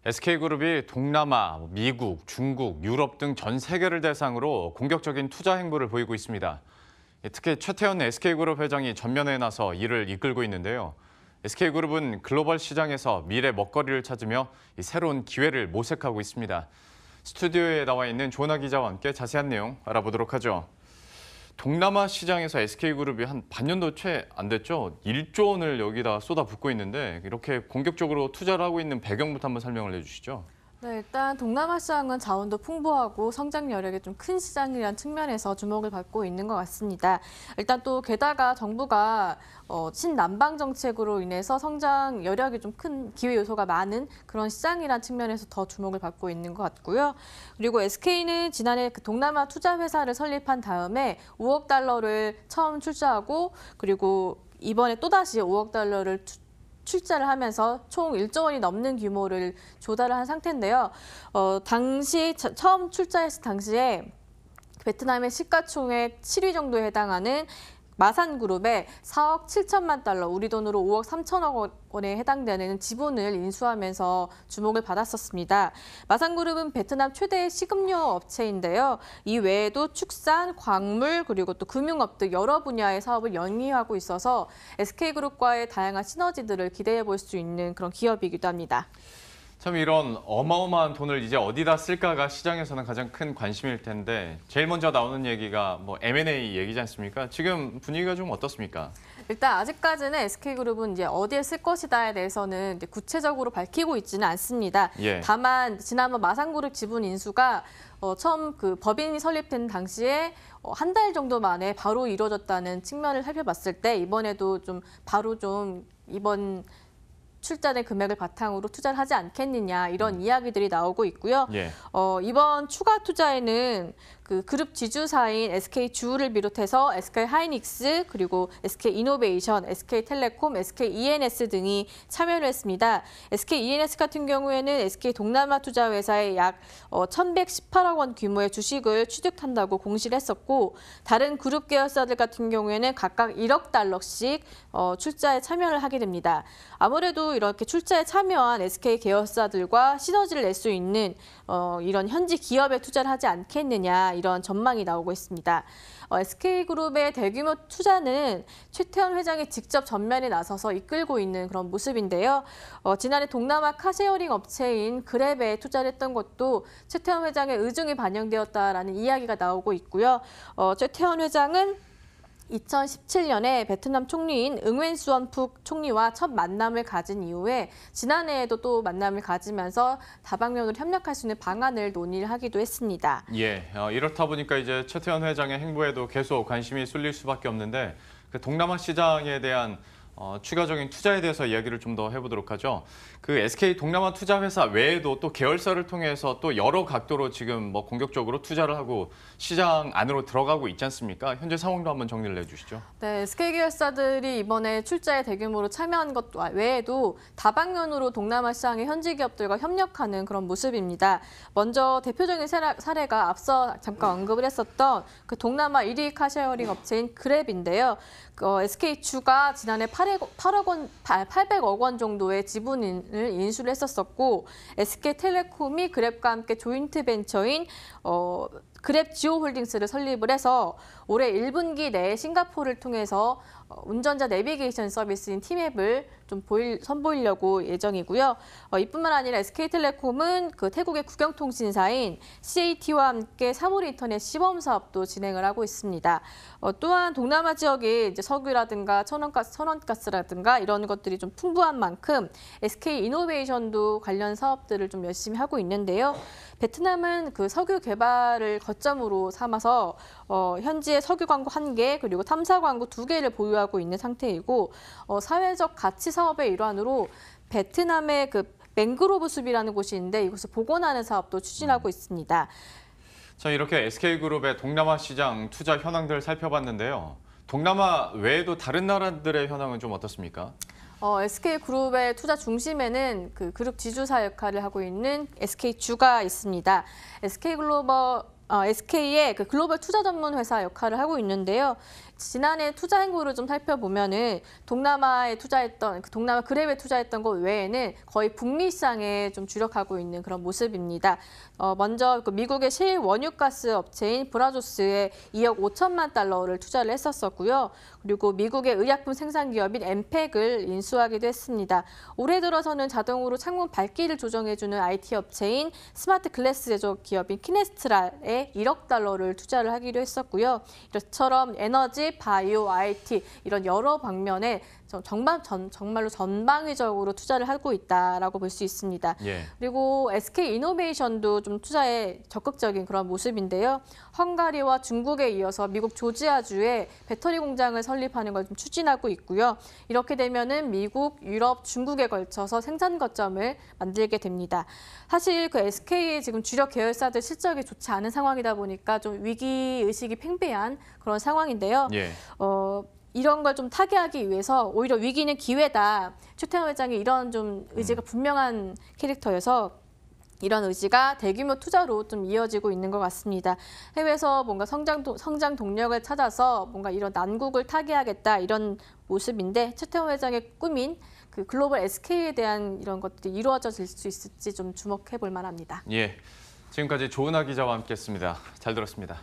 SK그룹이 동남아, 미국, 중국, 유럽 등 전 세계를 대상으로 공격적인 투자 행보를 보이고 있습니다. 특히 최태원 SK그룹 회장이 전면에 나서 이를 이끌고 있는데요. SK그룹은 글로벌 시장에서 미래 먹거리를 찾으며 새로운 기회를 모색하고 있습니다. 스튜디오에 나와 있는 조은하 기자와 함께 자세한 내용 알아보도록 하죠. 동남아 시장에서 SK그룹이 한 반년도 채 안 됐죠? 1조 원을 여기다 쏟아붓고 있는데 이렇게 공격적으로 투자를 하고 있는 배경부터 한번 설명을 해주시죠. 네, 일단 동남아 시장은 자원도 풍부하고 성장 여력이 좀 큰 시장이라는 측면에서 주목을 받고 있는 것 같습니다. 일단 또 게다가 정부가 친남방 정책으로 인해서 성장 여력이 좀 큰 기회 요소가 많은 그런 시장이라는 측면에서 더 주목을 받고 있는 것 같고요. 그리고 SK는 지난해 그 동남아 투자 회사를 설립한 다음에 5억 달러를 처음 출자하고 그리고 이번에 또다시 5억 달러를 출자를 하면서 총 1조 원이 넘는 규모를 조달을 한 상태인데요. 당시 처음 출자했을 당시에 베트남의 시가총액 7위 정도에 해당하는 마산그룹에 4억 7천만 달러, 우리 돈으로 5억 3천억 원에 해당되는 지분을 인수하면서 주목을 받았었습니다. 마산그룹은 베트남 최대 식음료 업체인데요. 이 외에도 축산, 광물, 그리고 또 금융업 등 여러 분야의 사업을 영위하고 있어서 SK그룹과의 다양한 시너지들을 기대해 볼 수 있는 그런 기업이기도 합니다. 참 이런 어마어마한 돈을 이제 어디다 쓸까가 시장에서는 가장 큰 관심일 텐데 제일 먼저 나오는 얘기가 M&A 얘기지 않습니까? 지금 분위기가 좀 어떻습니까? 일단 아직까지는 SK그룹은 이제 어디에 쓸 것이다에 대해서는 이제 구체적으로 밝히고 있지는 않습니다. 예. 다만 지난번 마산그룹 지분 인수가 처음 그 법인이 설립된 당시에 한 달 정도 만에 바로 이루어졌다는 측면을 살펴봤을 때 이번에도 좀 바로 좀 이번 출자된 금액을 바탕으로 투자를 하지 않겠느냐 이런 이야기들이 나오고 있고요. 예. 이번 추가 투자에는 그 그룹 지주사인 SK주를 비롯해서 SK하이닉스 그리고 SK이노베이션, SK텔레콤, SKENS 등이 참여를 했습니다. SKENS 같은 경우에는 SK동남아 투자회사에 약 1,118억 원 규모의 주식을 취득한다고 공시를 했었고 다른 그룹 계열사들 같은 경우에는 각각 1억 달러씩 출자에 참여를 하게 됩니다. 아무래도 이렇게 출자에 참여한 SK 계열사들과 시너지를 낼 수 있는 이런 현지 기업에 투자를 하지 않겠느냐 이런 전망이 나오고 있습니다. SK그룹의 대규모 투자는 최태원 회장이 직접 전면에 나서서 이끌고 있는 그런 모습인데요. 지난해 동남아 카쉐어링 업체인 그랩에 투자를 했던 것도 최태원 회장의 의중이 반영되었다라는 이야기가 나오고 있고요. 최태원 회장은 2017년에 베트남 총리인 응웬 수언푹 총리와 첫 만남을 가진 이후에 지난해에도 또 만남을 가지면서 다방면으로 협력할 수 있는 방안을 논의를 하기도 했습니다. 예, 이렇다 보니까 이제 최태원 회장의 행보에도 계속 관심이 쏠릴 수밖에 없는데 그 동남아 시장에 대한 추가적인 투자에 대해서 이야기를 좀 더 해보도록 하죠. 그 SK 동남아 투자회사 외에도 또 계열사를 통해서 또 여러 각도로 지금 공격적으로 투자를 하고 시장 안으로 들어가고 있지 않습니까? 현재 상황도 한번 정리를 해주시죠. 네, SK 계열사들이 이번에 출자에 대규모로 참여한 것 외에도 다방면으로 동남아 시장의 현지 기업들과 협력하는 그런 모습입니다. 먼저 대표적인 사례가 앞서 잠깐 언급을 했었던 그 동남아 1위 카쉐어링 업체인 그랩인데요. SK주가 지난해 800억 원 정도의 지분을 인수를 했었었고 SK텔레콤이 그랩과 함께 조인트 벤처인 그랩 지오홀딩스를 설립을 해서 올해 1분기 내에 싱가포르를 통해서 운전자 내비게이션 서비스인 티맵을 좀 선보이려고 예정이고요. 이뿐만 아니라 SK텔레콤은 그 태국의 국영통신사인 CAT와 함께 사물 인터넷 시범 사업도 진행을 하고 있습니다. 또한 동남아 지역에 이제 석유라든가 천연가스라든가 이런 것들이 좀 풍부한 만큼 SK이노베이션도 관련 사업들을 좀 열심히 하고 있는데요. 베트남은 그 석유 개발을 거점으로 삼아서 현지에 석유 광구 1개 그리고 탐사 광구 2개를 보유하고 있는 상태이고 사회적 가치 사업의 일환으로 베트남의 그 맹그로브 숲이라는 곳이 있는데 이곳을 복원하는 사업도 추진하고 있습니다. 자, 이렇게 SK그룹의 동남아 시장 투자 현황들을 살펴봤는데요. 동남아 외에도 다른 나라들의 현황은 좀 어떻습니까? SK그룹의 투자 중심에는 그 그룹 지주사 역할을 하고 있는 SK주가 있습니다. SK의 그 글로벌 투자 전문 회사 역할을 하고 있는데요. 지난해 투자 행보를 좀 살펴보면은 동남아에 투자했던 동남아 그랩에 투자했던 것 외에는 거의 북미 시장에 좀 주력하고 있는 그런 모습입니다. 먼저 그 미국의 실원유가스 업체인 브라조스에 2억 5천만 달러를 투자를 했었었고요. 그리고 미국의 의약품 생산 기업인 엠팩을 인수하기도 했습니다. 올해 들어서는 자동으로 창문 밝기를 조정해주는 IT 업체인 스마트 글래스 제조 기업인 키네스트라에 1억 달러를 투자를 하기로 했었고요. 이처럼 에너지, 바이오, IT 이런 여러 방면에 정말로 전방위적으로 투자를 하고 있다라고 볼 수 있습니다. 예. 그리고 SK 이노베이션도 좀 투자에 적극적인 그런 모습인데요. 헝가리와 중국에 이어서 미국 조지아주에 배터리 공장을 설립하는 걸 좀 추진하고 있고요. 이렇게 되면은 미국, 유럽, 중국에 걸쳐서 생산 거점을 만들게 됩니다. 사실 그 SK의 지금 주력 계열사들 실적이 좋지 않은 상황이다 보니까 좀 위기 의식이 팽배한 그런 상황인데요. 예. 이런 걸 좀 타개하기 위해서 오히려 위기는 기회다. 최태원 회장이 이런 좀 의지가 분명한 캐릭터여서 이런 의지가 대규모 투자로 좀 이어지고 있는 것 같습니다. 해외에서 뭔가 성장 동력을 찾아서 뭔가 이런 난국을 타개하겠다 이런 모습인데 최태원 회장의 꿈인 그 글로벌 SK에 대한 이런 것들이 이루어질 수 있을지 좀 주목해 볼 만합니다. 예. 지금까지 조은하 기자와 함께했습니다. 잘 들었습니다.